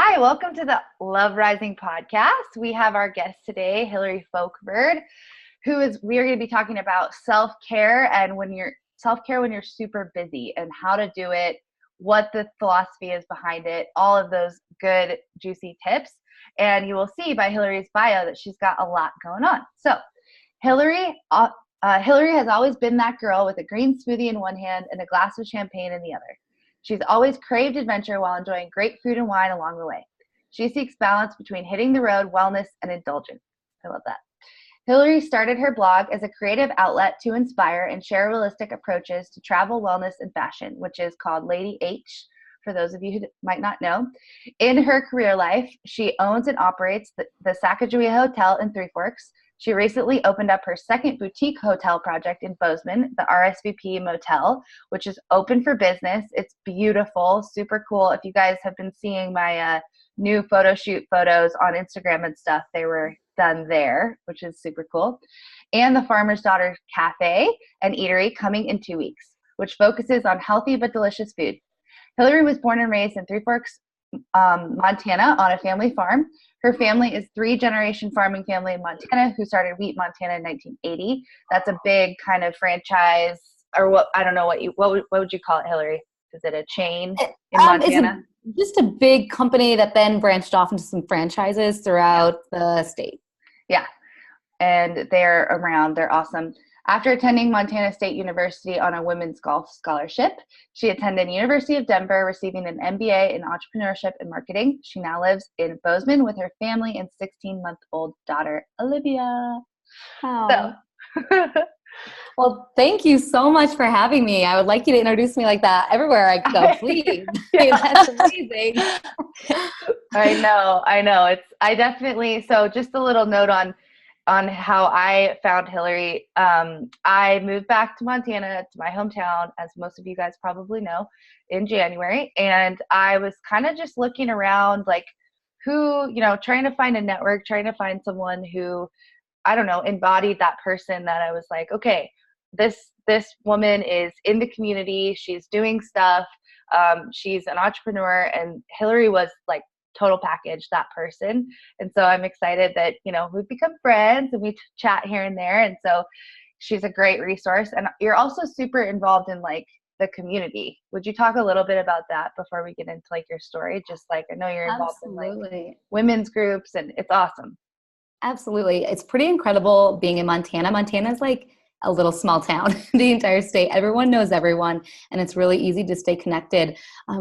Hi, welcome to the Love Rising podcast. We have our guest today, Hillary Folkvord, we are going to be talking about self-care and when you're super busy and how to do it, what the philosophy is behind it, all of those good juicy tips. And you will see by Hillary's bio that she's got a lot going on. So Hillary has always been that girl with a green smoothie in one hand and a glass of champagne in the other. She's always craved adventure while enjoying great food and wine along the way. She seeks balance between hitting the road, wellness, and indulgence. I love that. Hillary started her blog as a creative outlet to inspire and share realistic approaches to travel, wellness, and fashion, which is called Lady H, for those of you who might not know. In her career life, she owns and operates the Sacagawea Hotel in Three Forks. She recently opened up her second boutique hotel project in Bozeman, the RSVP Motel, which is open for business. It's beautiful, super cool. If you guys have been seeing my new photo shoot photos on Instagram and stuff, they were done there, which is super cool. And the Farmer's Daughter Cafe and Eatery coming in 2 weeks, which focuses on healthy but delicious food. Hillary was born and raised in Three Forks, Montana on a family farm. Her family is three-generation farming family in Montana who started Wheat Montana in 1980. That's a big kind of franchise, or what, I don't know what would you call it, Hillary? Is it a chain in Montana? It's just a big company that then branched off into some franchises throughout the state. Yeah, and they're around. They're awesome. After attending Montana State University on a women's golf scholarship, she attended University of Denver, receiving an MBA in entrepreneurship and marketing. She now lives in Bozeman with her family and 16-month-old daughter, Olivia. Oh. So. Well, thank you so much for having me. I would like you to introduce me like that everywhere I go, please. That's amazing. I know. I definitely, so just a little note on how I found Hillary. I moved back to Montana, to my hometown, as most of you guys probably know, in January. And I was kind of just looking around, like who, trying to find a network, trying to find someone who, I don't know, embodied that person that I was like, okay, this woman is in the community. She's doing stuff. She's an entrepreneur. And Hillary was like, total package, that person. And so I'm excited that, we've become friends and we chat here and there. And so she's a great resource. And you're also super involved in like the community. Would you talk a little bit about that before we get into like your story? Just like, I know you're involved in like women's groups and it's awesome. Absolutely. It's pretty incredible being in Montana. Montana is like a little small town, the entire state. Everyone knows everyone, and it's really easy to stay connected.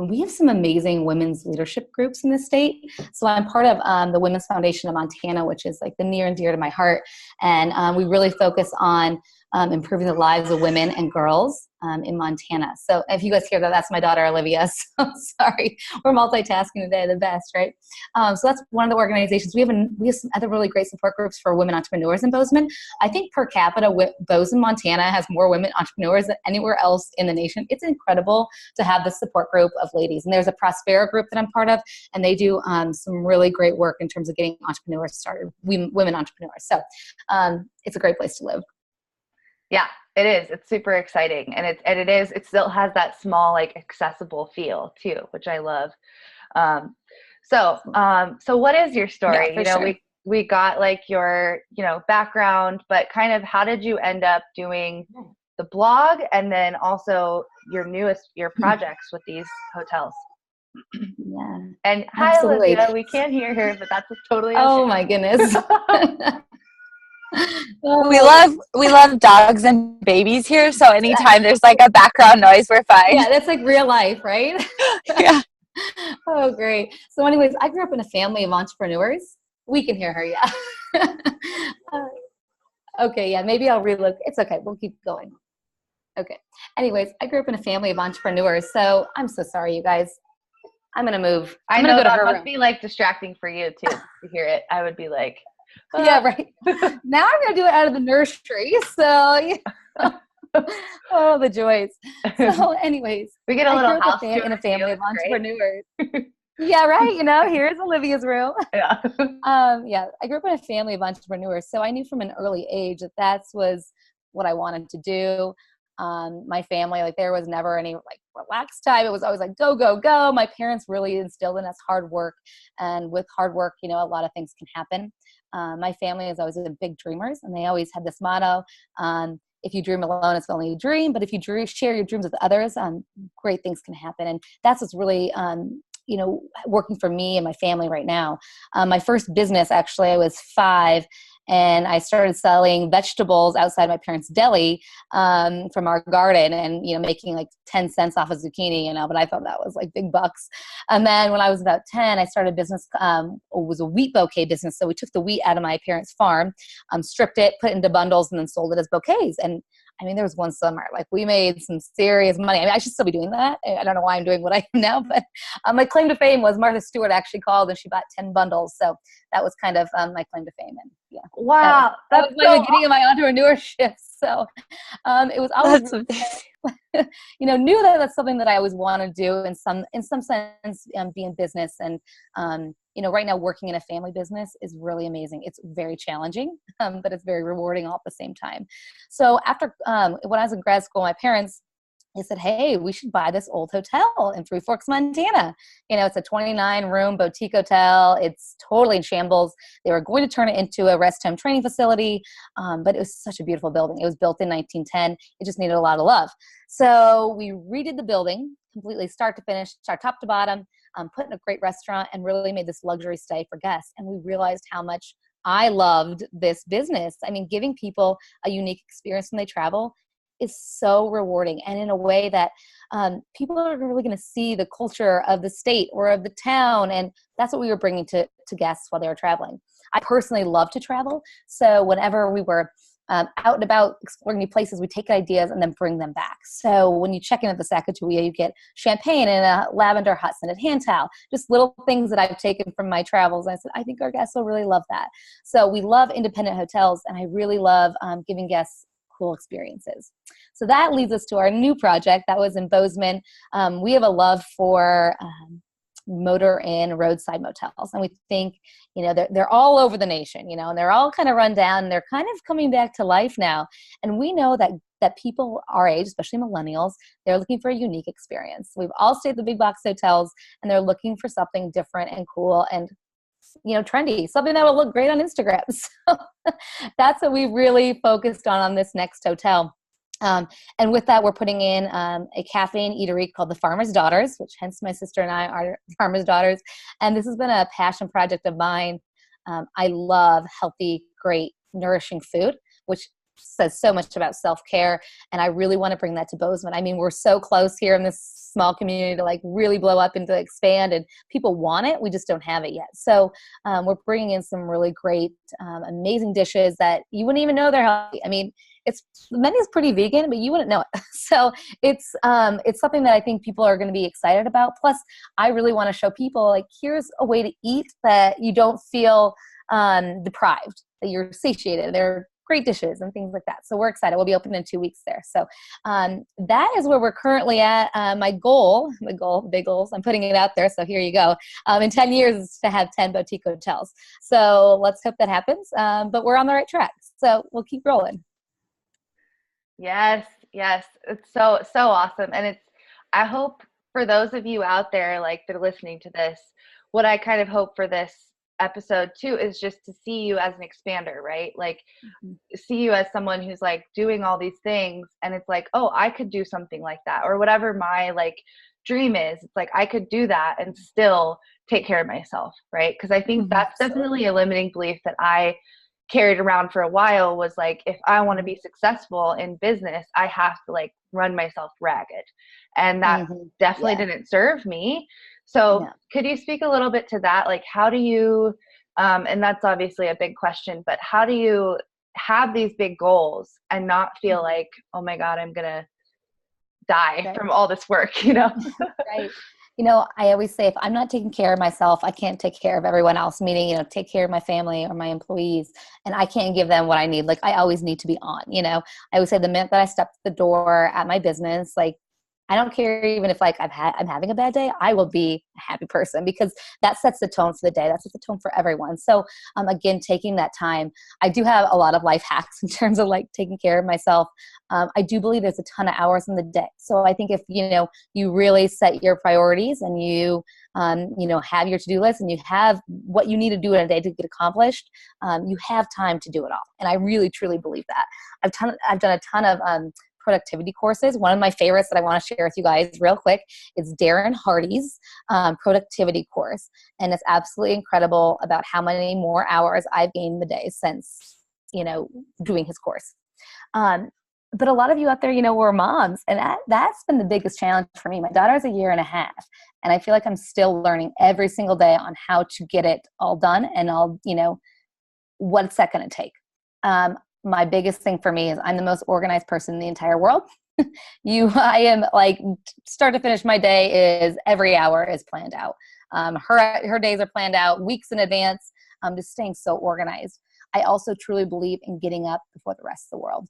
We have some amazing women's leadership groups in the state. So I'm part of the Women's Foundation of Montana, which is like the near and dear to my heart. And we really focus on improving the lives of women and girls in Montana. So if you guys hear that, that's my daughter, Olivia. So sorry, we're multitasking today, the best, right? So that's one of the organizations. We have some other really great support groups for women entrepreneurs in Bozeman. I think per capita, Bozeman, Montana has more women entrepreneurs than anywhere else in the nation. It's incredible to have this support group of ladies. And there's a Prospera group that I'm part of, and they do some really great work in terms of getting entrepreneurs started, women entrepreneurs. So it's a great place to live. Yeah, it is. It's super exciting. And it still has that small, like accessible feel too, which I love. So what is your story? Yeah, sure. We got like your, background, but kind of how did you end up doing the blog and then also your projects with these hotels? Yeah. And hi, absolutely. Olivia, we can't hear her, but that's totally okay. Oh my goodness. We love dogs and babies here, so anytime there's like a background noise, we're fine. Yeah, that's like real life, right? Yeah. Oh, great. So anyways, I grew up in a family of entrepreneurs. We can hear her, yeah. Okay, yeah, maybe I'll relook. It's okay, we'll keep going. Okay. Anyways, I grew up in a family of entrepreneurs, so I'm so sorry, you guys. I'm going to move. I know that must be like distracting for you too to hear it. I would be like, yeah, right. Now I'm going to do it out of the nursery. So, oh, the joys. So anyways, we get a little house in a family of entrepreneurs. Yeah, right. Here's Olivia's room. Yeah. Yeah, I grew up in a family of entrepreneurs. So I knew from an early age that was what I wanted to do. My family, like there was never any like relaxed time. It was always like, go, go, go. My parents really instilled in us hard work. And with hard work, you know, a lot of things can happen. My family is always big dreamers, and they always had this motto, if you dream alone, it's only a dream. But if you share your dreams with others, great things can happen. And that's what's really, you know, working for me and my family right now. My first business, actually, I was 5, and I started selling vegetables outside my parents' deli from our garden, and, you know, making like 10 cents off a zucchini, you know, but I thought that was like big bucks. And then when I was about 10, I started a business, it was a wheat bouquet business. So we took the wheat out of my parents' farm, stripped it, put it into bundles, and then sold it as bouquets. And I mean, there was one summer, like we made some serious money. I mean, I should still be doing that. I don't know why I'm doing what I am now, but my claim to fame was Martha Stewart actually called and she bought 10 bundles. So that was kind of my claim to fame. And yeah. Wow. That was my beginning of my entrepreneurship. So it was always, you know, knew that that's something that I always want to do in some sense, be in business. And, you know, right now working in a family business is really amazing. It's very challenging, but it's very rewarding all at the same time. So after, when I was in grad school, my parents, they said, hey, we should buy this old hotel in Three Forks, Montana. You know, it's a 29-room boutique hotel. It's totally in shambles. They were going to turn it into a rest home training facility, but it was such a beautiful building. It was built in 1910. It just needed a lot of love. So we redid the building completely, start to finish, top to bottom, put in a great restaurant, and really made this luxury stay for guests. And we realized how much I loved this business. I mean, giving people a unique experience when they travel is so rewarding, and in a way that people are really going to see the culture of the state or of the town, and that's what we were bringing to guests while they were traveling. I personally love to travel, so whenever we were out and about exploring new places, we take ideas and then bring them back. So when you check in at the Sacagawea, you get champagne and a lavender hot scented hand towel, just little things that I've taken from my travels. And I said, I think our guests will really love that. So we love independent hotels, and I really love giving guests cool experiences. So that leads us to our new project that was in Bozeman. We have a love for motor and roadside motels, and we think, you know, they're all over the nation, you know, and they're all kind of run down, and they're kind of coming back to life now. And we know that people our age, especially millennials, they're looking for a unique experience. We've all stayed at the big box hotels, and they're looking for something different and cool and, you know, trendy, something that will look great on Instagram. So that's what we really focused on this next hotel. And with that, we're putting in a cafe and eatery called the Farmer's Daughters, which hence my sister and I are Farmer's Daughters. And this has been a passion project of mine. I love healthy, great, nourishing food, which says so much about self-care. And I really want to bring that to Bozeman. I mean, we're so close here in this small community to like really blow up and to expand, and people want it. We just don't have it yet. So we're bringing in some really great, amazing dishes that you wouldn't even know they're healthy. I mean, the menu is pretty vegan, but you wouldn't know it. So it's something that I think people are going to be excited about. Plus, I really want to show people, like, here's a way to eat that you don't feel deprived, that you're satiated. They're great dishes and things like that. So we're excited. We'll be open in 2 weeks there. So that is where we're currently at. My goal, big goals, I'm putting it out there. So here you go. In 10 years is to have 10 boutique hotels. So let's hope that happens. But we're on the right track. So we'll keep rolling. Yes. It's so awesome. And I hope for those of you out there, like, that are listening to this, what I kind of hope for this episode too is just to see you as an expander, right? Like, see you as someone who's like doing all these things, and it's like, oh, I could do something like that, or whatever my like dream is. It's like, I could do that and still take care of myself, right? Because I think that's definitely a limiting belief that I carried around for a while, was like, if I want to be successful in business, I have to like run myself ragged, and that definitely didn't serve me. So could you speak a little bit to that? Like, how do you, and that's obviously a big question, but how do you have these big goals and not feel like, oh my God, I'm going to die from all this work, you know? Right. You know, I always say, if I'm not taking care of myself, I can't take care of everyone else, meaning, you know, take care of my family or my employees, and I can't give them what I need. Like, I always need to be on, you know. I always say the minute that I step to the door at my business, like, I don't care even if like I'm having a bad day, I will be a happy person because that sets the tone for the day. That sets the tone for everyone. So again, taking that time, I do have a lot of life hacks in terms of like taking care of myself. I do believe there's a ton of hours in the day. So I think if, you really set your priorities and you have your to-do list and you have what you need to do in a day to get accomplished, you have time to do it all. And I really, truly believe that. I've done a ton of productivity courses. One of my favorites that I want to share with you guys real quick is Darren Hardy's productivity course. And it's absolutely incredible about how many more hours I've gained in the day since, doing his course. But a lot of you out there, we're moms, and that's been the biggest challenge for me. My daughter's a year and a half, and I feel like I'm still learning every single day on how to get it all done and all, what's that going to take. My biggest thing for me is I'm the most organized person in the entire world. I am like start to finish. My day is every hour is planned out. Her days are planned out weeks in advance. Just staying so organized. I also truly believe in getting up before the rest of the world.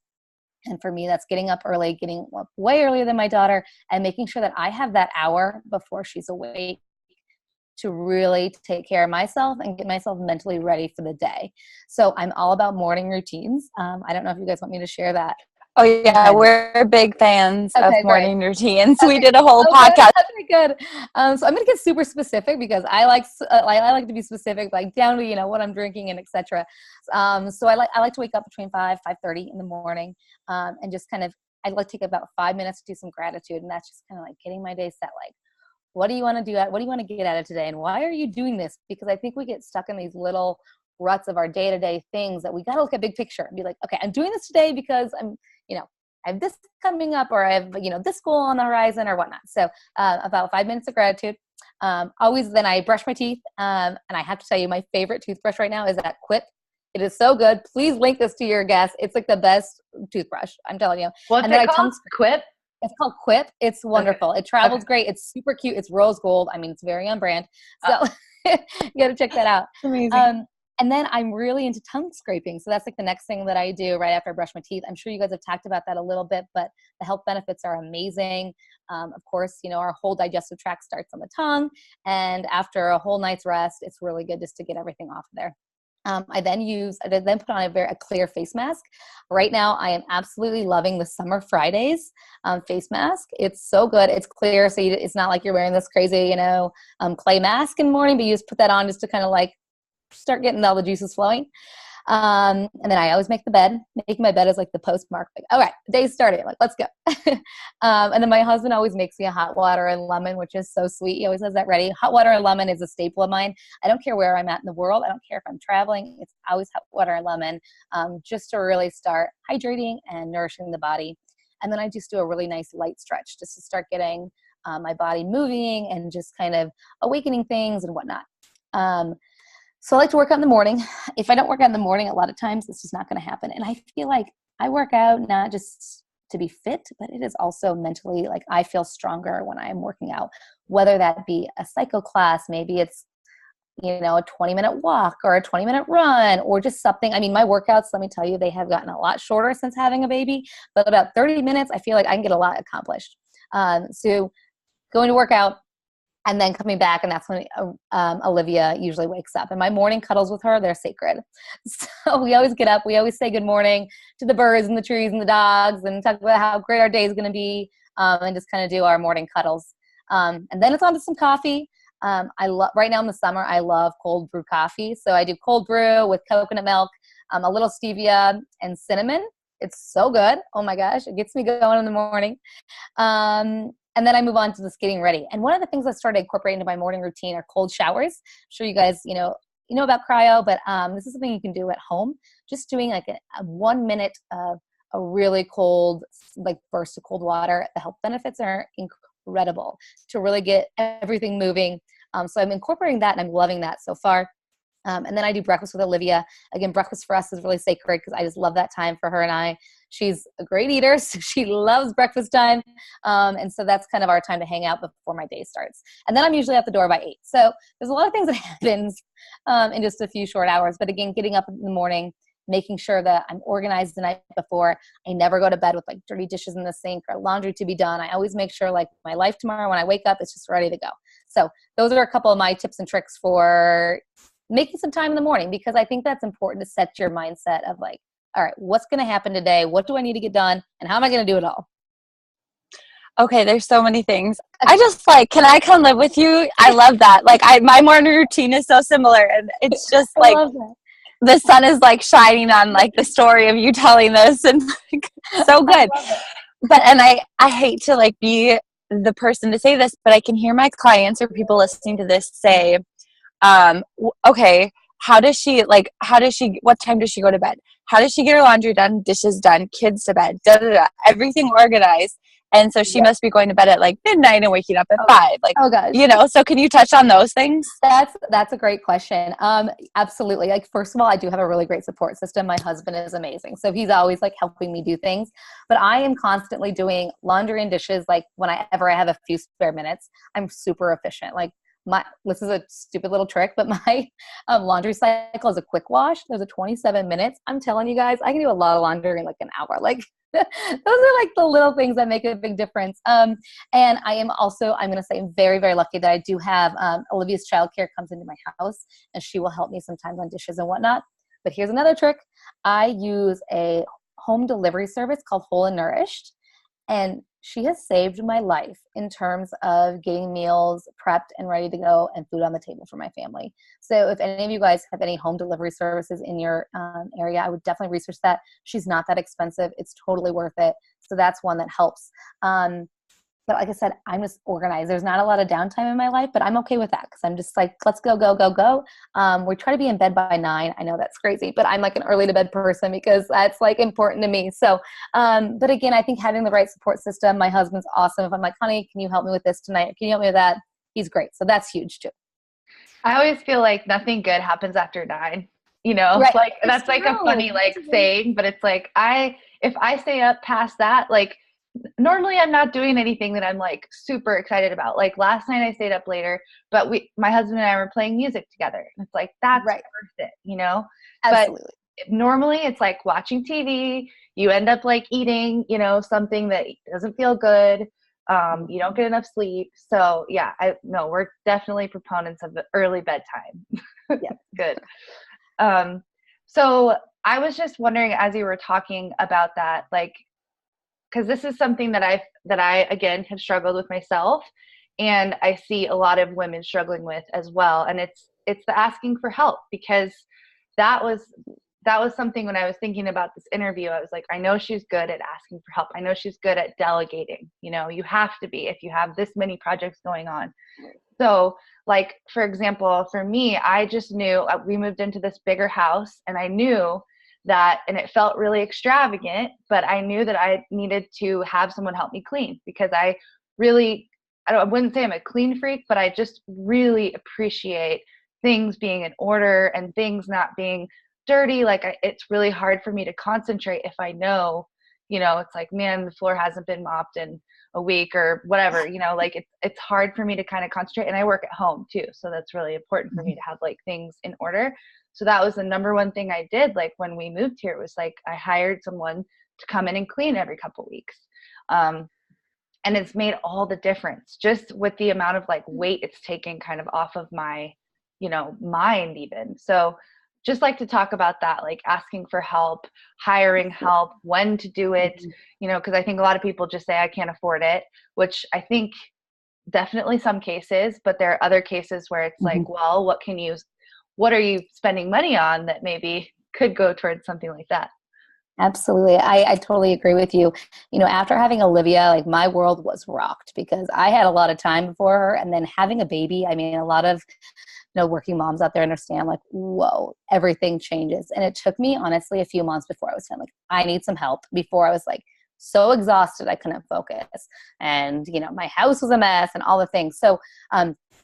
And for me, that's getting up early, getting up way earlier than my daughter, and making sure that I have that hour before she's awake to really take care of myself and get myself mentally ready for the day. So I'm all about morning routines. I don't know if you guys want me to share that. Oh yeah, we're big fans of morning routines. Okay. We did a whole podcast. Okay, good. So I'm going to get super specific because I like to be specific, like down to what I'm drinking and etc. So I like to wake up between 5:30 in the morning, and just kind of I like to take about 5 minutes to do some gratitude, and that's just kind of like getting my day set. Like, what do you want to do? What do you want to get out of today, and why are you doing this? Because I think we get stuck in these little ruts of our day-to-day things that we got to look at big picture and be like, okay, I'm doing this today because I have this coming up, or I have, this goal on the horizon or whatnot. So about 5 minutes of gratitude. Always then I brush my teeth. And I have to tell you, my favorite toothbrush right now is that Quip. It is so good. Please link this to your guests. It's like the best toothbrush. I'm telling you. What's it called? Quip? It's called Quip. It's wonderful. Okay. It travels great. It's super cute. It's rose gold. I mean, it's very on brand. So you got to check that out. Amazing. And then I'm really into tongue scraping. So that's like the next thing that I do right after I brush my teeth. I'm sure you guys have talked about that a little bit, but the health benefits are amazing. Of course, our whole digestive tract starts on the tongue. And after a whole night's rest, it's really good just to get everything off of there. I then put on a clear face mask. Right now, I am absolutely loving the Summer Fridays face mask. It's so good. It's clear, so it's not like you're wearing this crazy, clay mask in the morning, but you just put that on just to kind of like start getting all the juices flowing. And then I always make the bed. Making my bed is like the postmark. Like, all right, the day's started. Like, let's go. And then my husband always makes me a hot water and lemon, which is so sweet. He always has that ready. Hot water and lemon is a staple of mine. I don't care where I'm at in the world. I don't care if I'm traveling. It's always hot water and lemon, just to really start hydrating and nourishing the body. And then I just do a really nice light stretch just to start getting my body moving and just kind of awakening things and whatnot. So I like to work out in the morning. If I don't work out in the morning, a lot of times it's just not going to happen. And I feel like I work out not just to be fit, but it is also mentally like I feel stronger when I am working out, whether that be a cycle class, maybe it's, a 20-minute walk or a 20-minute run or just something. I mean, my workouts, let me tell you, they have gotten a lot shorter since having a baby, but about 30 minutes, I feel like I can get a lot accomplished. So going to work out, and then coming back, and that's when Olivia usually wakes up. And my morning cuddles with her, they're sacred. So we always get up. We always say good morning to the birds and the trees and the dogs and talk about how great our day is going to be, and just kind of do our morning cuddles. And then it's on to some coffee. Right now in the summer, I love cold brew coffee. So I do cold brew with coconut milk, a little stevia, and cinnamon. It's so good. Oh my gosh, it gets me going in the morning. And then I move on to just getting ready. And one of the things I started incorporating into my morning routine are cold showers. I'm sure you guys, know about cryo, but this is something you can do at home. Just doing like a 1 minute of a really cold, like burst of cold water. The health benefits are incredible to really get everything moving. So I'm incorporating that and I'm loving that so far. And then I do breakfast with Olivia. Again, breakfast for us is really sacred because I just love that time for her and I. She's a great eater, so she loves breakfast time. And so that's kind of our time to hang out before my day starts. And then I'm usually out the door by 8. So there's a lot of things that happens in just a few short hours. But again, getting up in the morning, making sure that I'm organized the night before. I never go to bed with like dirty dishes in the sink or laundry to be done. I always make sure like my life tomorrow when I wake up, it's just ready to go. So those are a couple of my tips and tricks for making some time in the morning, because I think that's important to set your mindset of like, all right, what's going to happen today? What do I need to get done? And how am I going to do it all? Okay, there's so many things. I just like, can I come live with you? I love that. Like my morning routine is so similar, and it's just I like love that. the sun is like shining on like the story of you telling this, and like, so good. But and I hate to like be the person to say this, but I can hear my clients or people listening to this say, okay, what time does she go to bed? How does she get her laundry done, dishes done, kids to bed, everything organized? And so she must be going to bed at like midnight and waking up at 5. Like, oh gosh. So can you touch on those things? That's a great question. Absolutely. Like, first of all, I do have a really great support system. My husband is amazing. So he's always like helping me do things, but I am constantly doing laundry and dishes. Like whenever I have a few spare minutes, I'm super efficient. Like this is a stupid little trick, but my laundry cycle is a quick wash. There's a 27 minutes. I'm telling you guys, I can do a lot of laundry in like an hour. Like those are like the little things that make a big difference. And I am also, I'm going to say, very, very lucky that I do have Olivia's childcare comes into my house, and she will help me sometimes on dishes and whatnot. But here's another trick. I use a home delivery service called Whole and Nourished, and she has saved my life in terms of getting meals prepped and ready to go and food on the table for my family. So if any of you guys have any home delivery services in your area, I would definitely research that. She's not that expensive. It's totally worth it. So that's one that helps. But like I said, I'm just organized. There's not a lot of downtime in my life, but I'm okay with that because I'm just like, let's go, go, go, go. We try to be in bed by 9. I know that's crazy, but I'm like an early to bed person because that's like important to me. So, but again, I think having the right support system, my husband's awesome. If I'm like, honey, can you help me with this tonight? Can you help me with that? He's great. So that's huge too. I always feel like nothing good happens after 9. Right. Like that's like a funny like saying, but it's like if I stay up past that, like normally I'm not doing anything that I'm like super excited about. Like last night I stayed up later, but my husband and I were playing music together. And it's like, that's right. worth it, Absolutely. But normally it's like watching TV, you end up like eating, something that doesn't feel good. You don't get enough sleep. So yeah, we're definitely proponents of the early bedtime. Yeah. Good. So I was just wondering, as you were talking about that, like, because this is something that I again have struggled with myself, and I see a lot of women struggling with as well. And it's the asking for help, because that was something when I was thinking about this interview. I was like, I know she's good at asking for help. I know she's good at delegating. You have to be if you have this many projects going on. So like, for example, for me, I just knew we moved into this bigger house, and I knew that, and it felt really extravagant, but I knew that I needed to have someone help me clean, because I wouldn't say I'm a clean freak, but I just really appreciate things being in order and things not being dirty. Like it's really hard for me to concentrate if I know, it's like, man, the floor hasn't been mopped in a week or whatever, like it's hard for me to kind of concentrate. And I work at home too. So that's really important for me to have like things in order. So that was the number one thing I did. Like when we moved here, it was like I hired someone to come in and clean every couple of weeks. And it's made all the difference just with the amount of like weight it's taken kind of off of my, mind even. So just like to talk about that, like asking for help, hiring help, when to do it, because I think a lot of people just say, I can't afford it, which I think definitely some cases, but there are other cases where it's like, well, what are you spending money on that maybe could go towards something like that? Absolutely. I totally agree with you. After having Olivia, like my world was rocked because I had a lot of time before her, and then having a baby, I mean, a lot of working moms out there understand like, whoa, everything changes. And it took me honestly a few months before I was feeling like I need some help, before I was like so exhausted I couldn't focus, and my house was a mess and all the things. So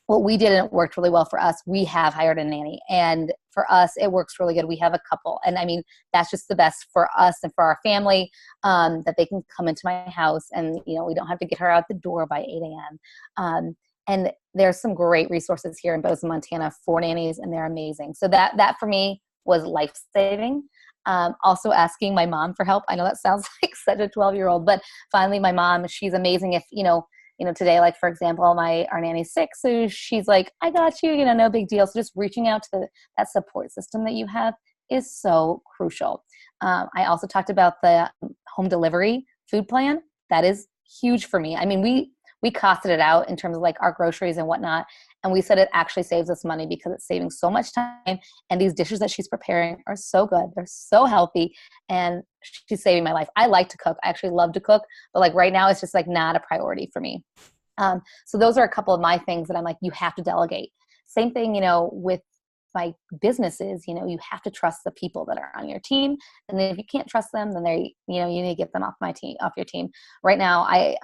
what we did, and it worked really well for us, we have hired a nanny, and for us it works really good. We have a couple, and I mean that's just the best for us and for our family, that they can come into my house, and we don't have to get her out the door by 8 a.m. And there's some great resources here in Bozeman, Montana for nannies, and they're amazing. So that for me was life-saving. Also asking my mom for help. I know that sounds like such a 12-year-old, but finally my mom, she's amazing. If, today, like for example, our nanny's sick. So she's like, I got you, no big deal. So just reaching out to that support system that you have is so crucial. I also talked about the home delivery food plan. That is huge for me. I mean, we costed it out in terms of like our groceries and whatnot. And we said it actually saves us money because it's saving so much time. And these dishes that she's preparing are so good. They're so healthy. And she's saving my life. I like to cook. I actually love to cook. But like right now, it's just like not a priority for me. So those are a couple of my things that I'm like, you have to delegate. Same thing, with my businesses, you have to trust the people that are on your team. And then if you can't trust them, then you need to get them off your team. Right now, I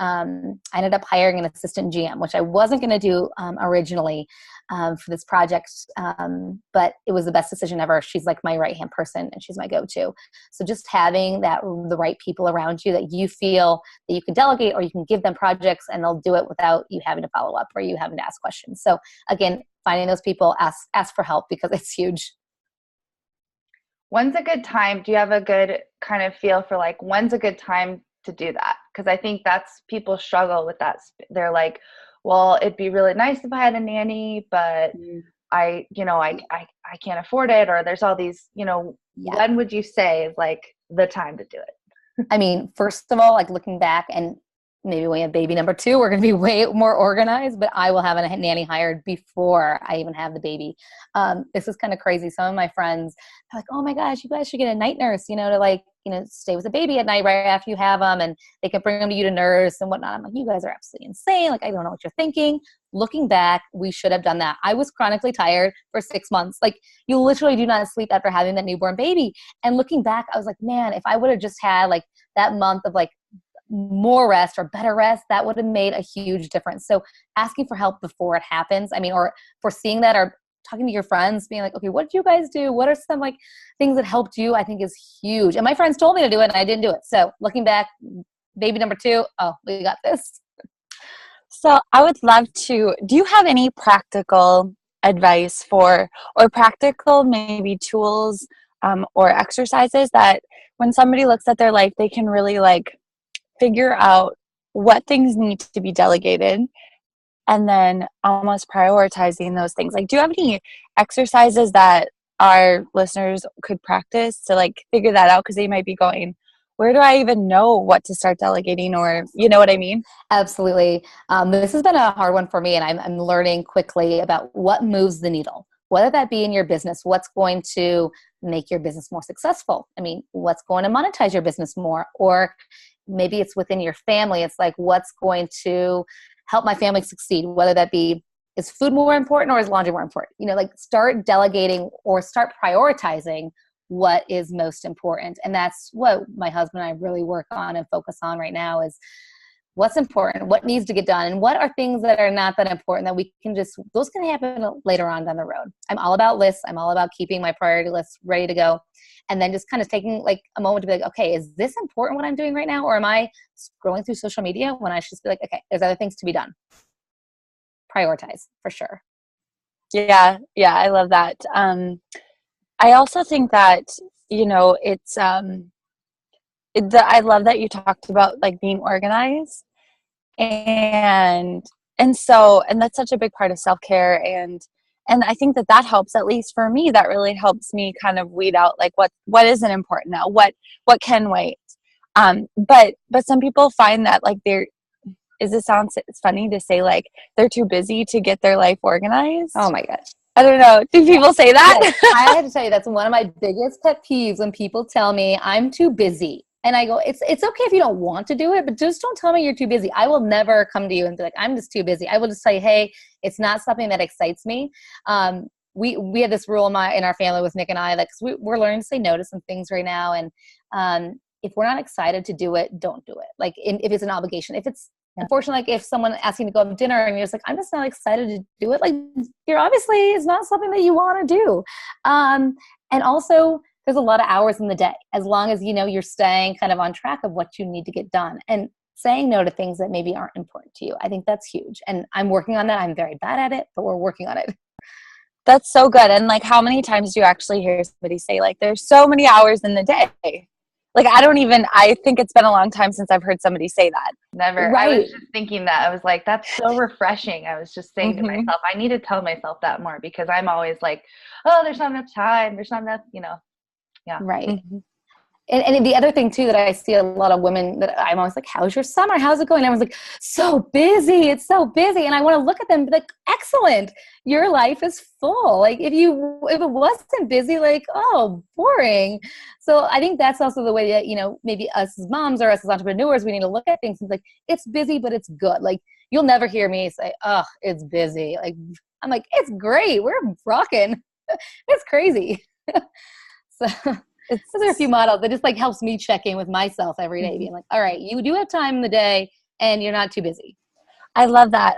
ended up hiring an assistant GM, which I wasn't going to do originally for this project. But it was the best decision ever. She's like my right-hand person and she's my go-to. So just having the right people around you that you feel that you can delegate or you can give them projects and they'll do it without you having to follow up or you having to ask questions. So again, finding those people, ask for help because it's huge. When's a good time? Do you have a good kind of feel for like, when's a good time to do that? Because I think people struggle with that. They're like, well, it'd be really nice if I had a nanny, but I can't afford it. Or there's all these, When would you say is like the time to do it? I mean, first of all, like looking back and maybe when we have baby number 2, we're going to be way more organized, but I will have a nanny hired before I even have the baby. This is kind of crazy. Some of my friends are like, oh my gosh, you guys should get a night nurse, to like, stay with the baby at night right after you have them and they can bring them to you to nurse and whatnot. I'm like, you guys are absolutely insane. Like, I don't know what you're thinking. Looking back, we should have done that. I was chronically tired for 6 months. Like you literally do not sleep after having that newborn baby. And looking back, I was like, man, if I would have just had like that month of like more rest or better rest, that would have made a huge difference. So asking for help before it happens, or foreseeing that or talking to your friends, being like, okay, what did you guys do? What are some like things that helped you? I think is huge. And my friends told me to do it and I didn't do it. So looking back, baby number 2, oh, we got this. So I would love to, do you have any practical advice or practical maybe tools or exercises that when somebody looks at their life, they can really like figure out what things need to be delegated and then almost prioritizing those things? Like, do you have any exercises that our listeners could practice to like figure that out? Because they might be going, where do I even know what to start delegating, or you know what I mean? Absolutely. This has been a hard one for me, and I'm learning quickly about what moves the needle, whether that be in your business, what's going to make your business more successful. What's going to monetize your business more, or maybe it's within your family. It's like, what's going to help my family succeed, whether that be, is food more important or is laundry more important? Like start delegating or start prioritizing what is most important. And that's what my husband and I really work on and focus on right now is what's important, what needs to get done, and what are things that are not that important that we can those can happen later on down the road. I'm all about lists. I'm all about keeping my priority list ready to go. And then just kind of taking like a moment to be like, okay, is this important what I'm doing right now? Or am I scrolling through social media when I should just be like, okay, there's other things to be done. Prioritize for sure. Yeah, I love that. I also think that, it's, I love that you talked about like being organized and that's such a big part of self-care. And I think that helps, at least for me, that really helps me kind of weed out like what isn't important now, what can wait. But some people find that like it's funny to say like they're too busy to get their life organized. Oh my gosh. I don't know. Do people say that? Yes, I have to tell you, that's one of my biggest pet peeves when people tell me I'm too busy. And I go, it's okay if you don't want to do it, but just don't tell me you're too busy. I will never come to you and be like, I'm just too busy. I will just say, hey, it's not something that excites me. We have this rule in our family with Nick and I, like, we're learning to say no to some things right now. And if we're not excited to do it, don't do it. Like if it's an obligation, if it's, unfortunately, like if someone asking to go to dinner and you're just like, I'm just not excited to do it. Like you're obviously, it's not something that you want to do. And also there's a lot of hours in the day, as long as, you're staying kind of on track of what you need to get done and saying no to things that maybe aren't important to you. I think that's huge. And I'm working on that. I'm very bad at it, but we're working on it. That's so good. And like, how many times do you actually hear somebody say, like, there's so many hours in the day? Like, I think it's been a long time since I've heard somebody say that. Never. I was just thinking that. I was like, that's so refreshing. I was just saying to myself, I need to tell myself that more, because I'm always like, oh, there's not enough time. There's not enough, Yeah. Right. And the other thing too that I see a lot of women that I'm always like, how's your summer? How's it going? And everyone's like, so busy. It's so busy. And I want to look at them and be like, excellent. Your life is full. Like if it wasn't busy, like, oh, boring. So I think that's also the way that, maybe us as moms or us as entrepreneurs, we need to look at things and like, it's busy, but it's good. Like you'll never hear me say, oh, it's busy. Like I'm like, it's great. We're rocking. It's crazy. So those are a few models that just like helps me check in with myself every day, being like, all right, you do have time in the day and you're not too busy. I love that.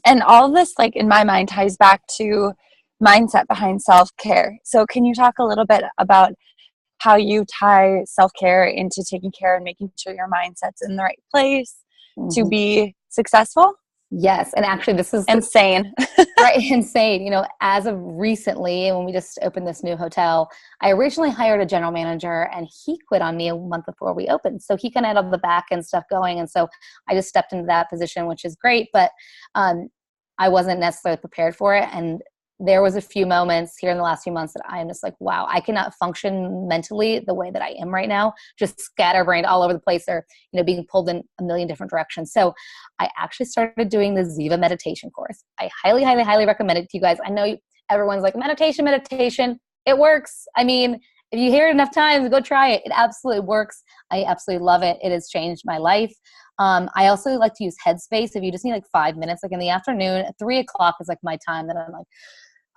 And all of this, like in my mind, ties back to mindset behind self-care. So can you talk a little bit about how you tie self-care into taking care and making sure your mindset's in the right place to be successful? Yes. And actually this is insane. Right. Insane. As of recently, when we just opened this new hotel, I originally hired a general manager and he quit on me a month before we opened. So he kind of had all the back end stuff going. And so I just stepped into that position, which is great, but I wasn't necessarily prepared for it. And there was a few moments here in the last few months that I'm just like, wow, I cannot function mentally the way that I am right now, just scatterbrained all over the place or, being pulled in a million different directions. So I actually started doing the Ziva meditation course. I highly, highly, highly recommend it to you guys. I know everyone's like, meditation. It works. I mean, if you hear it enough times, go try it. It absolutely works. I absolutely love it. It has changed my life. I also like to use Headspace. If you just need like 5 minutes, like in the afternoon, 3:00 is like my time that I'm like,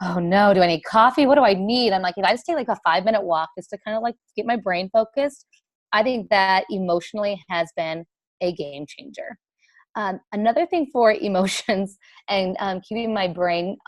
oh no, do I need coffee? What do I need? I'm like, if I just take like a 5-minute walk just to kind of like get my brain focused, I think that emotionally has been a game changer. Another thing for emotions and keeping my brain,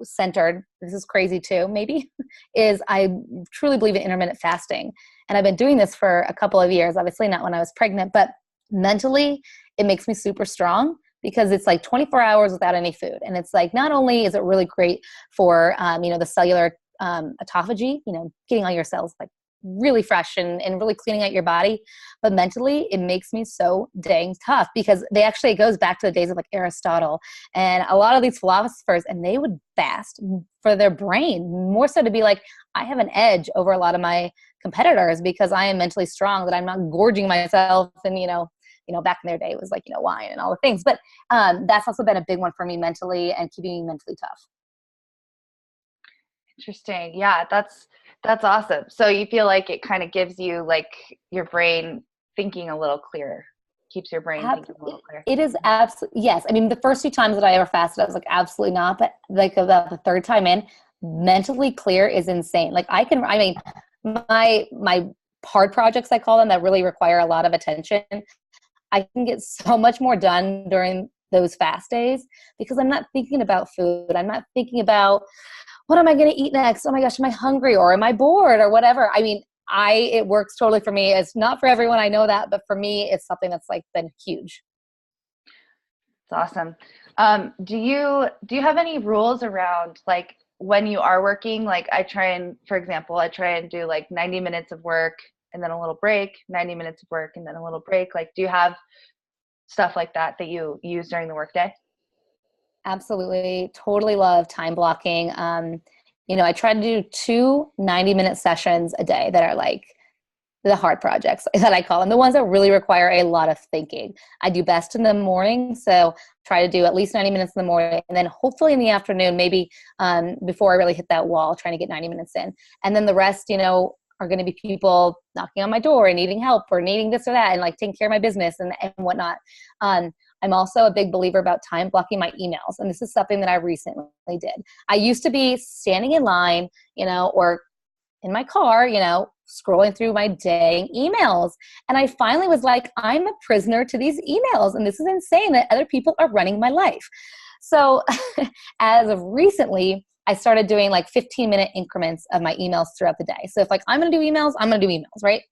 centered, this is crazy too, maybe, is I truly believe in intermittent fasting. And I've been doing this for a couple of years, obviously not when I was pregnant, but mentally it makes me super strong, because it's like 24 hours without any food. And it's like, not only is it really great for, the cellular autophagy, getting all your cells like really fresh and really cleaning out your body, but mentally it makes me so dang tough, because it goes back to the days of like Aristotle and a lot of these philosophers, and they would fast for their brain, more so to be like, I have an edge over a lot of my competitors because I am mentally strong, that I'm not gorging myself and, back in their day it was like, wine and all the things. But that's also been a big one for me mentally and keeping me mentally tough. Interesting. Yeah, that's awesome. So you feel like it kind of gives you like your brain thinking a little clearer, keeps your brain thinking a little clearer. It is absolutely, yes. I mean, the first 2 times that I ever fasted, I was like, absolutely not. But like about the 3rd time in, mentally clear is insane. Like my hard projects, I call them, that really require a lot of attention, I can get so much more done during those fast days because I'm not thinking about food. I'm not thinking about what am I going to eat next? Oh my gosh, am I hungry or am I bored or whatever? I mean, it works totally for me. It's not for everyone, I know that, but for me, it's something that's like been huge. It's awesome. Do you have any rules around like when you are working? Like for example, I try and do like 90 minutes of work and then a little break, 90 minutes of work and then a little break. Like, do you have stuff like that you use during the workday? Absolutely. Totally love time blocking. I try to do 2 90-minute sessions a day that are like the hard projects that I call them, the ones that really require a lot of thinking. I do best in the morning, so try to do at least 90 minutes in the morning, and then hopefully in the afternoon, maybe before I really hit that wall, trying to get 90 minutes in. And then the rest, are going to be people knocking on my door and needing help or needing this or that and like taking care of my business and whatnot. I'm also a big believer about time blocking my emails. And this is something that I recently did. I used to be standing in line, or in my car, scrolling through my dang emails. And I finally was like, I'm a prisoner to these emails. And this is insane that other people are running my life. So as of recently, I started doing like 15-minute increments of my emails throughout the day. So if like I'm going to do emails, I'm going to do emails, right?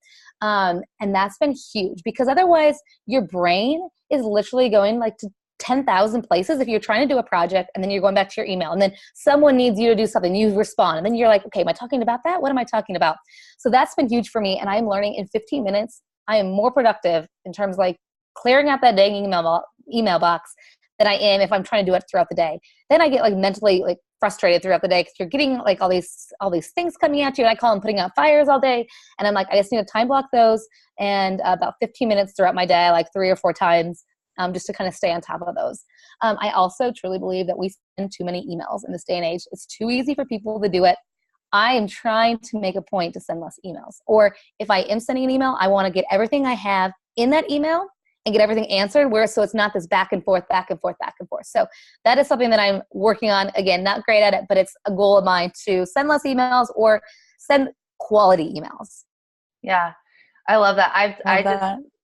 And that's been huge because otherwise your brain is literally going like to 10,000 places if you're trying to do a project and then you're going back to your email and then someone needs you to do something, you respond, and then you're like, okay, am I talking about that? What am I talking about? So that's been huge for me. And I'm learning in 15 minutes, I am more productive in terms of like clearing out that dang email box than I am if I'm trying to do it throughout the day. Then I get like mentally like frustrated throughout the day because you're getting like all these things coming at you, and I call them putting out fires all day. And I'm like, I just need to time block those, and about 15 minutes throughout my day, like 3 or 4 times, just to kind of stay on top of those. I also truly believe that we send too many emails in this day and age. It's too easy for people to do it. I am trying to make a point to send less emails. Or if I am sending an email, I want to get everything I have in that email and get everything answered, so it's not this back and forth, back and forth, back and forth. So that is something that I'm working on. Again, not great at it, but it's a goal of mine to send less emails or send quality emails. Yeah, I love that.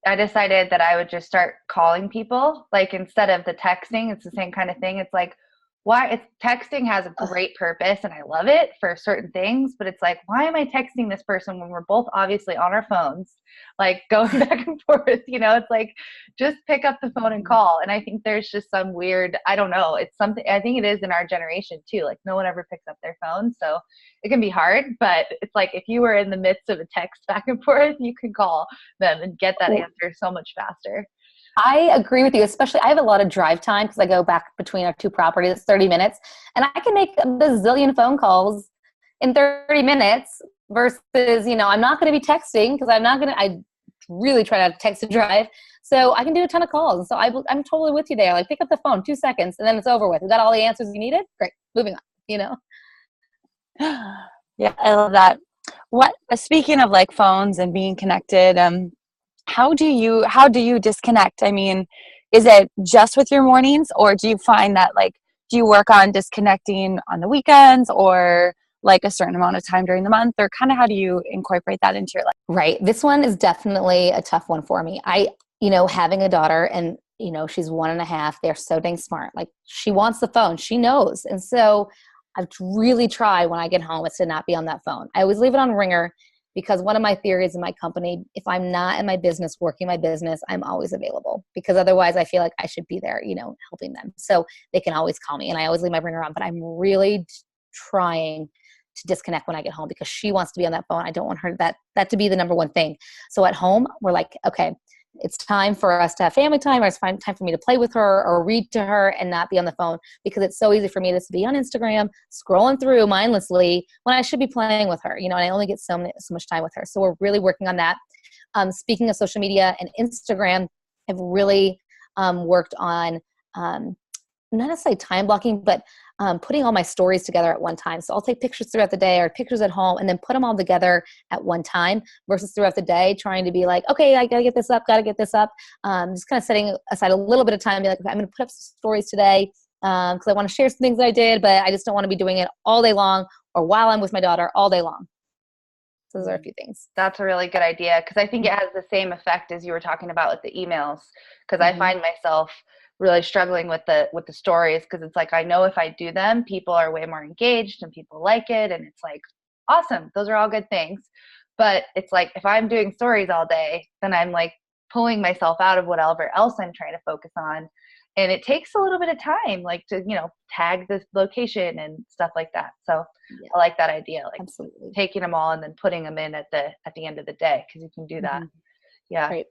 I decided that I would just start calling people, like instead of the texting. It's the same kind of thing. It's like, texting has a great purpose and I love it for certain things, but it's like, why am I texting this person when we're both obviously on our phones, like going back and forth, it's like, just pick up the phone and call. And I think there's just some weird, I don't know, it's something, I think it is in our generation too, like no one ever picks up their phone. So it can be hard, but it's like, if you were in the midst of a text back and forth, you can call them and get that answer so much faster. I agree with you, especially I have a lot of drive time because I go back between our 2 properties, 30 minutes, and I can make a bazillion phone calls in 30 minutes versus, I'm not going to be texting because I really try not to text and drive. So I can do a ton of calls. And so I'm totally with you there. Like pick up the phone, 2 seconds, and then it's over with. You got all the answers you needed? Great. Moving on, Yeah, I love that. Speaking of like phones and being connected, how do you disconnect? I mean, is it just with your mornings, or do you find that do you work on disconnecting on the weekends or like a certain amount of time during the month, or kind of how do you incorporate that into your life? Right. This one is definitely a tough one for me. Having a daughter and, she's 1.5, they're so dang smart. Like she wants the phone, she knows. And so I've really tried when I get home is to not be on that phone. I always leave it on ringer. Because one of my theories in my company, if I'm not in my business, working my business, I'm always available. Because otherwise I feel like I should be there, helping them. So they can always call me. And I always leave my ringer on. But I'm really trying to disconnect when I get home because she wants to be on that phone. I don't want her that to be the number one thing. So at home, we're like, okay, it's time for us to have family time, or it's time for me to play with her or read to her and not be on the phone, because it's so easy for me to be on Instagram, scrolling through mindlessly when I should be playing with her, and I only get so much time with her. So we're really working on that. Speaking of social media and Instagram, I've really worked on not necessarily time blocking, but putting all my stories together at one time. So I'll take pictures throughout the day or pictures at home and then put them all together at one time versus throughout the day trying to be like, okay, I got to get this up. Just kind of setting aside a little bit of time, be like, okay, I'm going to put up some stories today because I want to share some things that I did, but I just don't want to be doing it all day long or while I'm with my daughter all day long. So those are a few things. That's a really good idea, because I think it has the same effect as you were talking about with the emails, because I find myself really struggling with the stories, because it's like, I know if I do them, people are way more engaged and people like it, and it's like, awesome, those are all good things. But it's like, if I'm doing stories all day, then I'm like pulling myself out of whatever else I'm trying to focus on. And it takes a little bit of time, like to, tag this location and stuff like that. So yeah. I like that idea, like absolutely taking them all and then putting them in at the end of the day, because you can do that. Yeah. Right.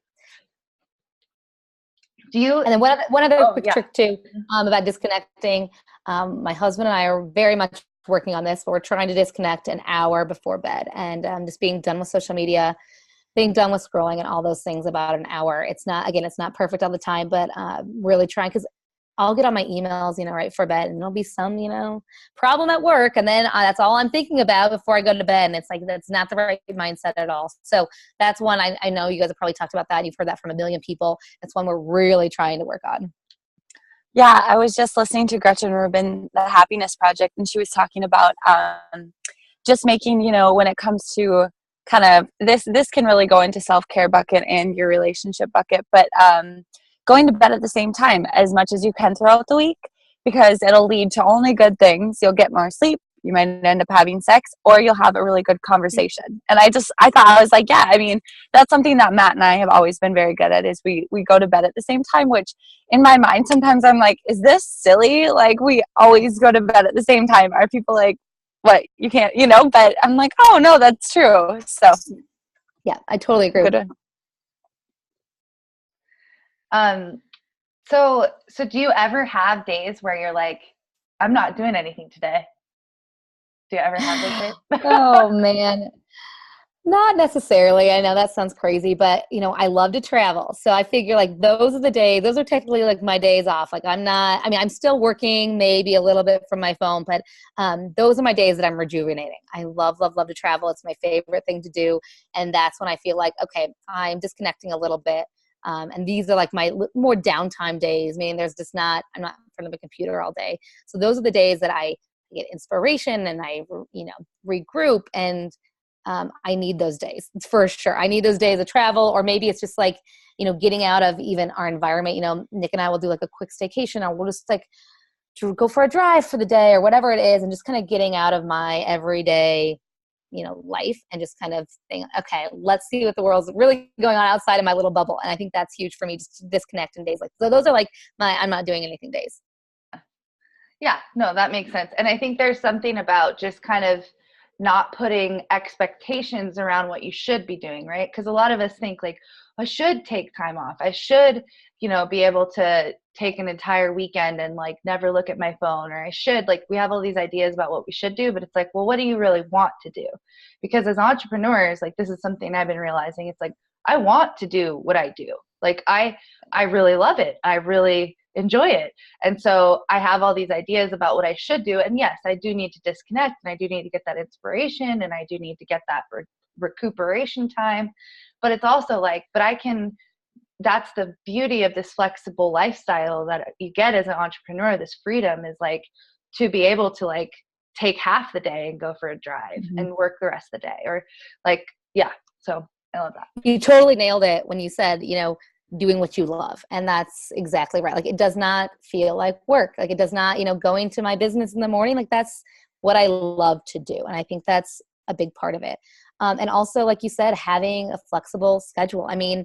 And then one other quick trick too, about disconnecting. My husband and I are very much working on this, but we're trying to disconnect an hour before bed, and just being done with social media, being done with scrolling and all those things about an hour. It's not perfect all the time, but really trying, because I'll get on my emails, right for bed, and there'll be some, problem at work. And then that's all I'm thinking about before I go to bed. And it's like, that's not the right mindset at all. So that's one I know you guys have probably talked about that. And you've heard that from a million people. It's one we're really trying to work on. Yeah. I was just listening to Gretchen Rubin, the Happiness Project, and she was talking about just making, when it comes to kind of this can really go into self-care bucket and your relationship bucket, but going to bed at the same time as much as you can throughout the week, because it'll lead to only good things. You'll get more sleep. You might end up having sex, or you'll have a really good conversation. And I thought, I was like, yeah, I mean, that's something that Matt and I have always been very good at, is we go to bed at the same time, which in my mind, sometimes I'm like, is this silly? Like, we always go to bed at the same time. Are people like, what, you can't, but I'm like, oh no, that's true. So yeah, I totally agree. So do you ever have days where you're like, I'm not doing anything today? Do you ever have those days? Oh man, not necessarily. I know that sounds crazy, but I love to travel. So I figure like those are the days, those are technically like my days off. Like I'm still working maybe a little bit from my phone, but those are my days that I'm rejuvenating. I love, love, love to travel. It's my favorite thing to do. And that's when I feel like, okay, I'm disconnecting a little bit. And these are like my more downtime days. I mean, I'm not in front of a computer all day. So those are the days that I get inspiration and I, regroup, and I need those days for sure. I need those days of travel, or maybe it's just like, getting out of even our environment. Nick and I will do like a quick staycation, or we'll just like to go for a drive for the day or whatever it is. And just kind of getting out of my everyday, life, and just kind of think, okay, let's see what the world's really going on outside of my little bubble. And I think that's huge for me, just to disconnect in days like, so those are like I'm not doing anything days. Yeah, no, that makes sense. And I think there's something about just kind of not putting expectations around what you should be doing, right? Because a lot of us think like, I should take time off. I should, be able to take an entire weekend and like never look at my phone, or I should, like, we have all these ideas about what we should do, but it's like, well, what do you really want to do? Because as entrepreneurs, like, this is something I've been realizing. It's like, I want to do what I do. Like, I really love it. I really enjoy it. And so I have all these ideas about what I should do. And yes, I do need to disconnect, and I do need to get that inspiration, and I do need to get that recuperation time. But it's also like, that's the beauty of this flexible lifestyle that you get as an entrepreneur. This freedom is like to be able to like take half the day and go for a drive and work the rest of the day, or like, yeah. So I love that. You totally nailed it when you said, doing what you love. And that's exactly right. Like, it does not feel like work. Like, it does not, going to my business in the morning. Like, that's what I love to do. And I think that's a big part of it. And also, like you said, having a flexible schedule. I mean,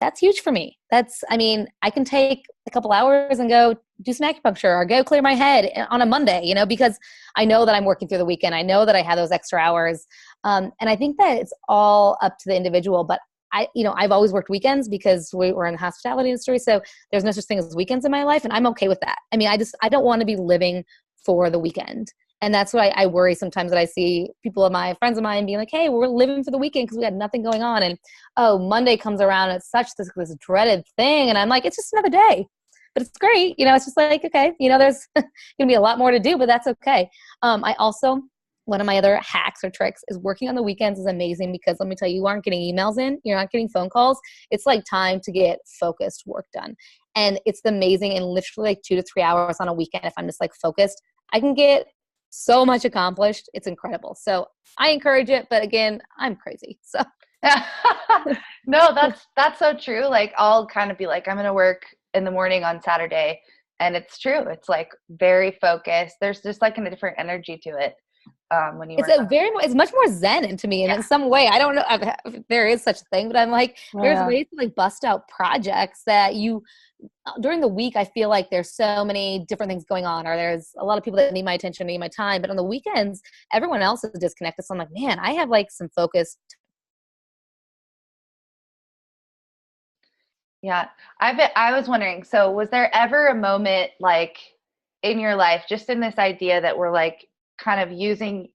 that's huge for me. I can take a couple hours and go do some acupuncture or go clear my head on a Monday, because I know that I'm working through the weekend. I know that I have those extra hours. And I think that it's all up to the individual, but I've always worked weekends because we're in the hospitality industry. So there's no such thing as weekends in my life. And I'm okay with that. I mean, I don't want to be living for the weekend. And that's why I worry sometimes that I see people of my friends of mine being like, hey, we're living for the weekend because we had nothing going on. And Monday comes around and it's such this dreaded thing. And I'm like, it's just another day, but it's great. It's just like, okay, there's going to be a lot more to do, but that's okay. I also, one of my other hacks or tricks is working on the weekends is amazing, because let me tell you, you aren't getting emails in, you're not getting phone calls. It's like time to get focused work done. And it's amazing. In literally like 2 to 3 hours on a weekend, if I'm just like focused, I can get so much accomplished. It's incredible. So I encourage it, but again, I'm crazy. So no, that's so true. Like, I'll kind of be like, I'm going to work in the morning on Saturday. And it's true. It's like very focused. There's just like a different energy to it. When you it's much more zen to me, and in some way, I don't know if there is such a thing, but I'm like, there's ways to like bust out projects that during the week, I feel like there's so many different things going on, or there's a lot of people that need my attention, need my time, but on the weekends, everyone else is disconnected. So I'm like, man, I have like some focus. Yeah. I was wondering, so was there ever a moment like in your life, just in this idea that we're like kind of using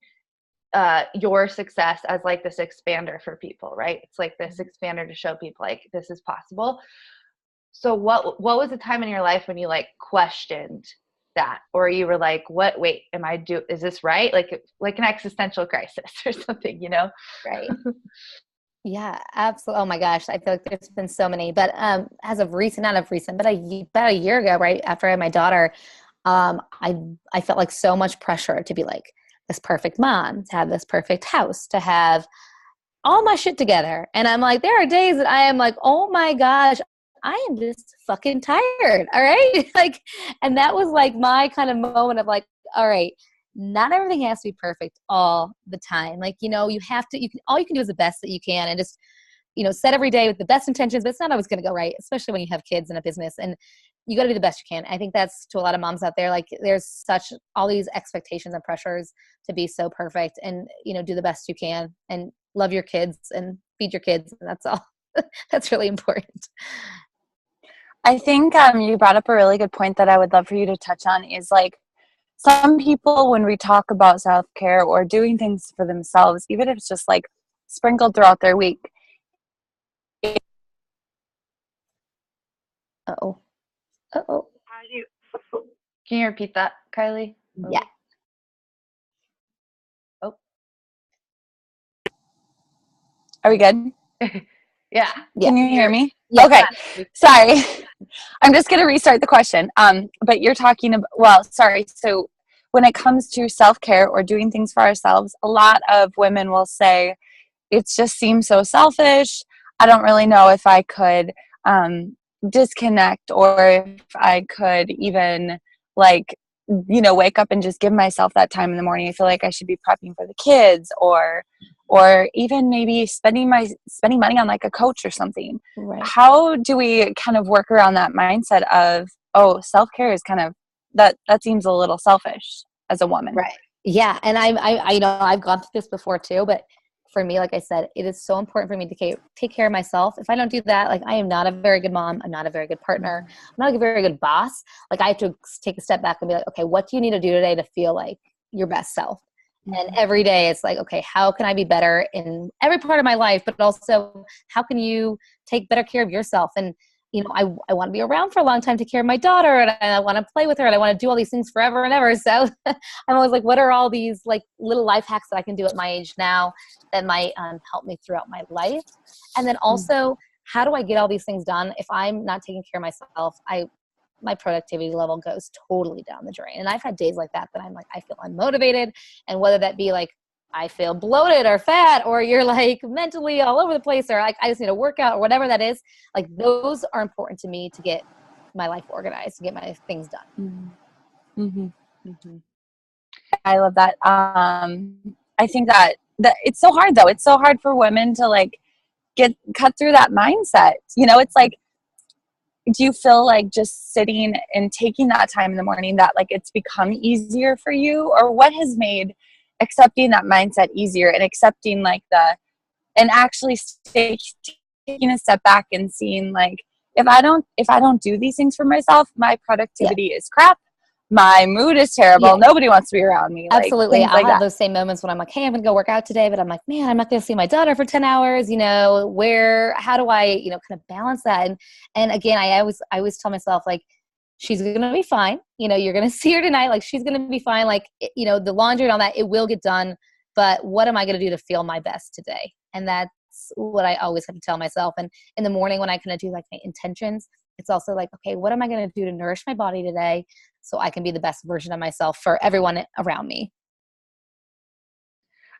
your success as like this expander for people, right? It's like this expander to show people like this is possible. So what was the time in your life when you like questioned that, or you were like, wait, is this right? Like an existential crisis or something, Right. Yeah, absolutely. Oh my gosh. I feel like there's been so many, but not of recent, but about a year ago, right after I had my daughter, I felt like so much pressure to be like this perfect mom, to have this perfect house, to have all my shit together. And I'm like, there are days that I am like, oh my gosh, I am just fucking tired. All right. And that was like my kind of moment of like, all right, not everything has to be perfect all the time. Like, all you can do is the best that you can, and just, set every day with the best intentions, but it's not always going to go right, especially when you have kids in a business, and you got to do the best you can. I think that's to a lot of moms out there. Like, there's all these expectations and pressures to be so perfect, and, do the best you can and love your kids and feed your kids. And that's all. That's really important. I think you brought up a really good point that I would love for you to touch on is like, some people, when we talk about self-care or doing things for themselves, even if it's just like sprinkled throughout their week. Uh-oh. Can you repeat that, Kylee? Yeah. Oh. Are we good? Yeah. Can you hear me? Yeah. Okay. Sorry. I'm just going to restart the question. But you're talking about, so when it comes to self-care or doing things for ourselves, a lot of women will say, it just seems so selfish. I don't really know if I could disconnect, or if I could even wake up and just give myself that time in the morning. I feel like I should be prepping for the kids, or even maybe spending money on like a coach or something. Right. How do we kind of work around that mindset of, self-care is kind of that seems a little selfish as a woman? Right. Yeah. And I've gone through this before too, but for me, like I said, it is so important for me to take care of myself. If I don't do that, like, I am not a very good mom. I'm not a very good partner. I'm not a very good boss. Like, I have to take a step back and be like, okay, what do you need to do today to feel like your best self? And every day it's like, okay, how can I be better in every part of my life? But also, how can you take better care of yourself? And, I want to be around for a long time to take care of my daughter, and I want to play with her, and I want to do all these things forever and ever. So I'm always like, what are all these like little life hacks that I can do at my age now that might help me throughout my life? And then also, how do I get all these things done? If I'm not taking care of myself, my productivity level goes totally down the drain. And I've had days like that I'm like, I feel unmotivated. And whether that be like, I feel bloated or fat, or you're like mentally all over the place, or like, I just need to work out, or whatever that is, like, those are important to me to get my life organized, to get my things done. Mm-hmm. Mm-hmm. I love that. I think that it's so hard though. It's so hard for women to like cut through that mindset. It's like, do you feel like just sitting and taking that time in the morning that like it's become easier for you, or what has made accepting that mindset easier, and accepting and actually taking a step back and seeing like, if I don't do these things for myself, my productivity is crap. My mood is terrible. Yeah. Nobody wants to be around me. Absolutely. Like, I'll have those same moments when I'm like, hey, I'm going to go work out today, but I'm like, man, I'm not going to see my daughter for 10 hours. How do I, kind of balance that? And again, I always tell myself, like, she's going to be fine. You're going to see her tonight. Like, she's going to be fine. Like, the laundry and all that, it will get done. But what am I going to do to feel my best today? And that's what I always have to tell myself. And in the morning when I kind of do like my intentions, it's also like, okay, what am I going to do to nourish my body today so I can be the best version of myself for everyone around me?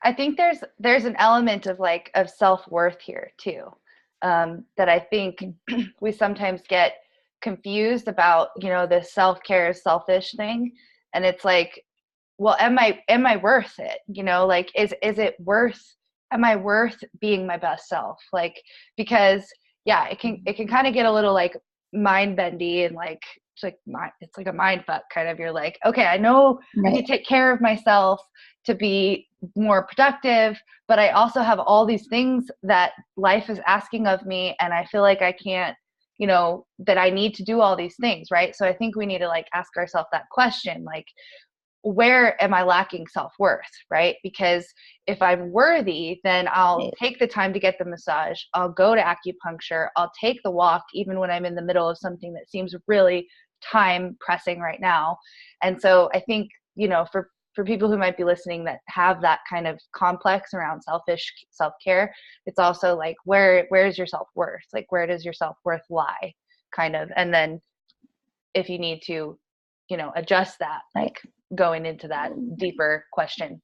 I think there's an element of self-worth here too, that I think we sometimes get confused about, this self-care is selfish thing. And it's like, well, am I worth it? Like, is it worth, am I worth being my best self? Like, because yeah, it can kind of get a little like mind bendy, and like, it's like a mind fuck kind of. You're like, okay, I know I need to take care of myself to be more productive, but I also have all these things that life is asking of me, and I feel like I can't, that I need to do all these things, right? So I think we need to like ask ourselves that question, like, where am I lacking self-worth, right? Because if I'm worthy, then I'll take the time to get the massage. I'll go to acupuncture. I'll take the walk, even when I'm in the middle of something that seems really time pressing right now. And so I think, for people who might be listening that have that kind of complex around selfish self-care, it's also like, where's your self-worth? Like, where does your self-worth lie, kind of? And then if you need to, adjust that, like going into that deeper question.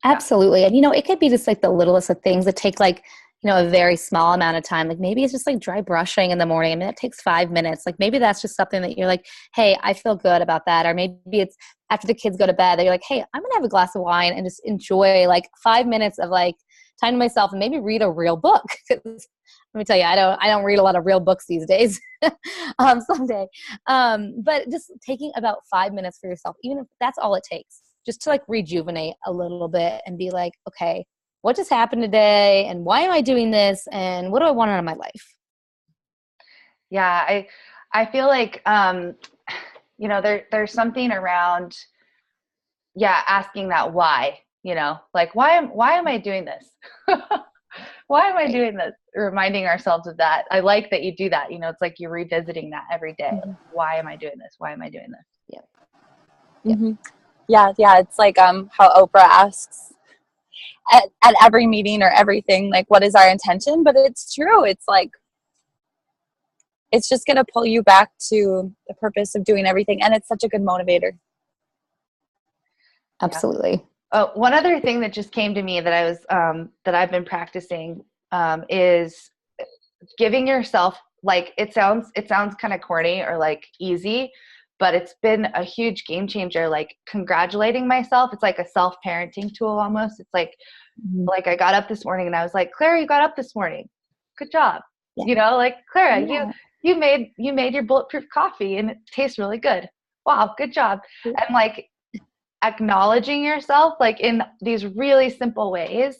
Absolutely. And, it could be just like the littlest of things that take like, a very small amount of time. Like maybe it's just like dry brushing in the morning. I mean, that takes 5 minutes. Like maybe that's just something that you're like, hey, I feel good about that. Or maybe it's after the kids go to bed that you're like, hey, I'm going to have a glass of wine and just enjoy like 5 minutes of like time to myself and maybe read a real book. Let me tell you, I don't read a lot of real books these days. Someday. But just taking about 5 minutes for yourself, even if that's all it takes, just to like rejuvenate a little bit and be like, okay, what just happened today? And why am I doing this? And what do I want out of my life? Yeah, I feel like, there's something around, asking that why, like, why am I doing this? Why am I doing this? Reminding ourselves of that. I like that you do that. It's like you're revisiting that every day. Mm-hmm. Like, why am I doing this? Why am I doing this? Yeah. Mm-hmm. Yeah. It's like how Oprah asks at every meeting or everything, like, what is our intention? But it's true. It's like, it's just going to pull you back to the purpose of doing everything. And it's such a good motivator. Absolutely. Oh, one other thing that just came to me that I've been practicing is giving yourself, like, it sounds kind of corny or like easy, but it's been a huge game changer. Like congratulating myself. It's like a self-parenting tool almost. It's like, like I got up this morning and I was like, Clara, you got up this morning. Good job. Yeah. Like Clara, you made your bulletproof coffee and it tastes really good. Wow, good job. And like acknowledging yourself like in these really simple ways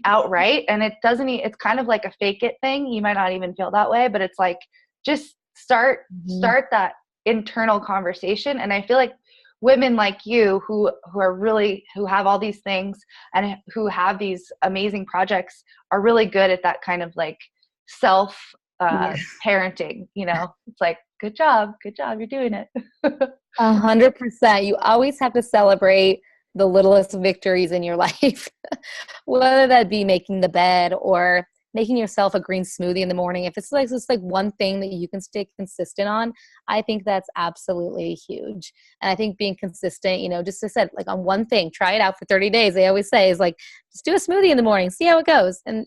outright, and it's kind of like a fake it thing. You might not even feel that way, but it's like just start that internal conversation. And I feel like women like you who have all these things and who have these amazing projects are really good at that kind of like self parenting. It's like, good job, you're doing it. 100%. You always have to celebrate the littlest victories in your life, whether that be making the bed or making yourself a green smoothie in the morning. If it's like just like one thing that you can stay consistent on, I think that's absolutely huge. And I think being consistent, just as I said, like on one thing, try it out for 30 days. They always say is like, just do a smoothie in the morning, see how it goes. And,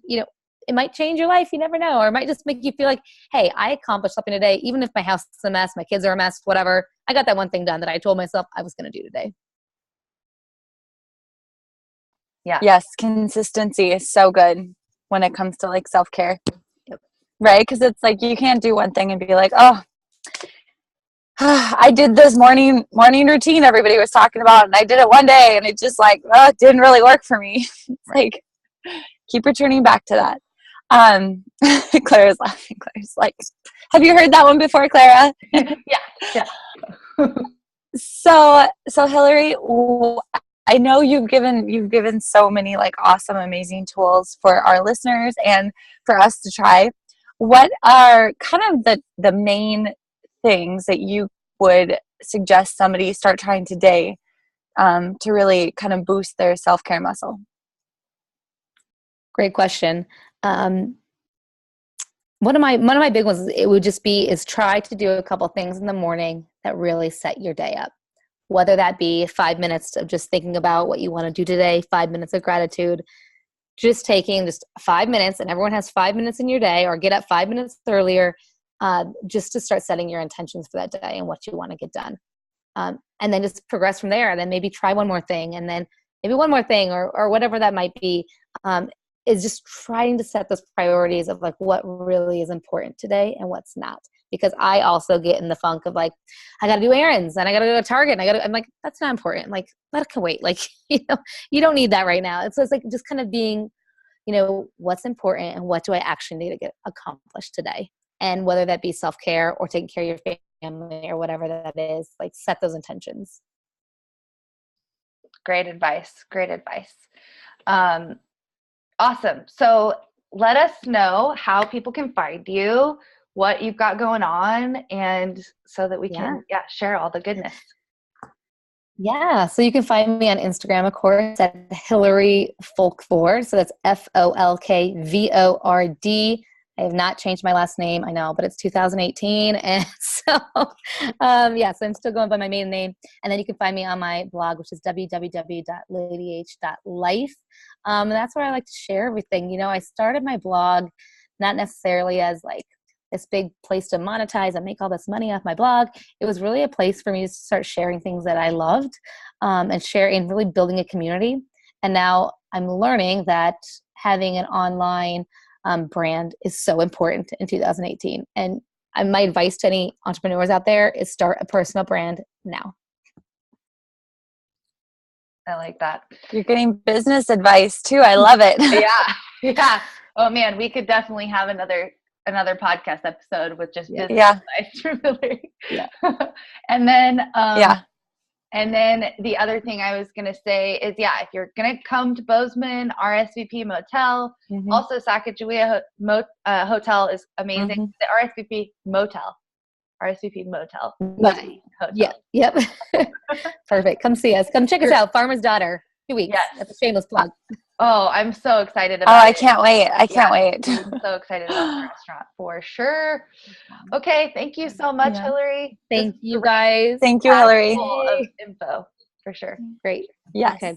it might change your life. You never know. Or it might just make you feel like, hey, I accomplished something today. Even if my house is a mess, my kids are a mess, whatever, I got that one thing done that I told myself I was going to do today. Yeah. Yes. Consistency is so good when it comes to like self-care. Yep. Right. Because it's like, you can't do one thing and be like, oh, I did this morning routine everybody was talking about and I did it one day and it just like, it didn't really work for me. It's like, keep returning back to that. Clara's laughing. Clara's like, have you heard that one before, Clara? Yeah. So Hillary, I know you've given so many like awesome, amazing tools for our listeners and for us to try. What are kind of the main things that you would suggest somebody start trying today to really kind of boost their self-care muscle? Great question. One of my big ones is try to do a couple things in the morning that really set your day up. Whether that be 5 minutes of just thinking about what you want to do today, 5 minutes of gratitude, just taking just 5 minutes, and everyone has 5 minutes in your day, or get up 5 minutes earlier, just to start setting your intentions for that day and what you want to get done. And then just progress from there. And then maybe try one more thing, and then maybe one more thing, or whatever that might be. Is just trying to set those priorities of like what really is important today and what's not. Because I also get in the funk of like, I got to do errands and I got to go to Target. And I'm like, that's not important. Like, that can wait. Like, you don't need that right now. It's like just kind of being, what's important and what do I actually need to get accomplished today? And whether that be self-care or taking care of your family or whatever that is, like set those intentions. Great advice. Awesome. So let us know how people can find you, what you've got going on, and so that we can share all the goodness. Yeah. So you can find me on Instagram, of course, at Hillary Folkvord. So that's Folkvord. I have not changed my last name. I know, but it's 2018. And so, so I'm still going by my maiden name. And then you can find me on my blog, which is www.ladyh.life. And that's where I like to share everything. I started my blog not necessarily as like this big place to monetize and make all this money off my blog. It was really a place for me to start sharing things that I loved, and sharing, really building a community. And now I'm learning that having an online brand is so important in 2018. And my advice to any entrepreneurs out there is start a personal brand now. I like that. You're getting business advice too. I love it. Yeah. Oh man, we could definitely have another podcast episode with just business advice from Hillary. Yeah. And then and then the other thing I was going to say is, if you're going to come to Bozeman, RSVP Motel, also Sacagawea Hotel is amazing. The RSVP Motel. Hotel. Yeah. Yep. Perfect. Come see us. Come check us out. Farmer's Daughter. 2 weeks. Yes. That's a shameless plug. Oh, I'm so excited about it. I can't wait. I can't wait. I'm so excited about the restaurant for sure. Okay. Thank you so much, Hillary. Thank you guys. Thank you, Hillary. Full of info for sure. Great. Yes. Okay.